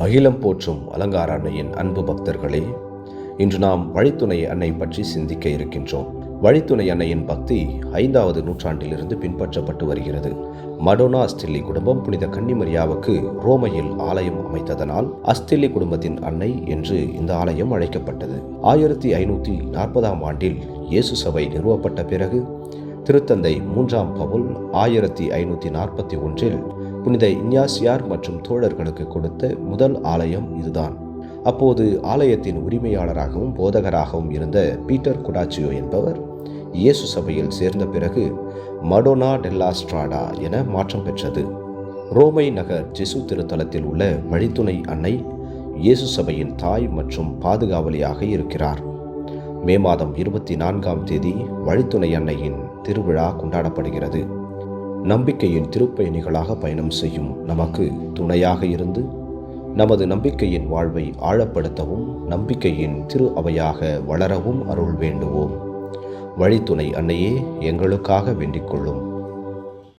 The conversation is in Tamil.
அகிலம் போற்றும் அலங்கார அன்னையின் அன்பு பக்தர்களே, இன்று நாம் வழித்துணை அன்னை பற்றி சிந்திக்க இருக்கின்றோம். வழித்துணை அன்னையின் பக்தி 5வது நூற்றாண்டிலிருந்து பின்பற்றப்பட்டு வருகிறது. மடோனா அஸ்தில்லி குடும்பம் புனித கன்னிமரியாவுக்கு ரோமையில் ஆலயம் அமைத்ததனால் அஸ்தில்லி குடும்பத்தின் அன்னை என்று இந்த ஆலயம் அழைக்கப்பட்டது. 1540ஆம் ஆண்டில் இயேசு சபை நிறுவப்பட்ட பிறகு திருத்தந்தை 3ஆம் பவுல் 1541இல் புனித இஞ்ஞாசியார் மற்றும் தோழர்களுக்கு கொடுத்த முதல் ஆலயம் இதுதான். அப்போது ஆலயத்தின் உரிமையாளராகவும் போதகராகவும் இருந்த பீட்டர் குடாச்சியோ என்பவர் இயேசு சபையில் சேர்ந்த பிறகு மடோனா டெல்லா ஸ்ட்ராடா என மாற்றம் பெற்றது. ரோமை நகர் ஜெசு திருத்தலத்தில் உள்ள வழித்துணை அன்னை இயேசு சபையின் தாய் மற்றும் பாதுகாவலியாக இருக்கிறார். மே மாதம் 24ஆம் தேதி வழித்துணை அன்னையின் திருவிழா கொண்டாடப்படுகிறது. நம்பிக்கையின் திருப்பயணிகளாக பயணம் செய்யும் நமக்கு துணையாக இருந்து நமது நம்பிக்கையின் வாழ்வை ஆழப்படுத்தவும் நம்பிக்கையின் திரு அவையாக வளரவும் அருள் வேண்டுவோம். வழித்துணை அன்னையே எங்களுக்காக வேண்டிக் கொள்ளும்.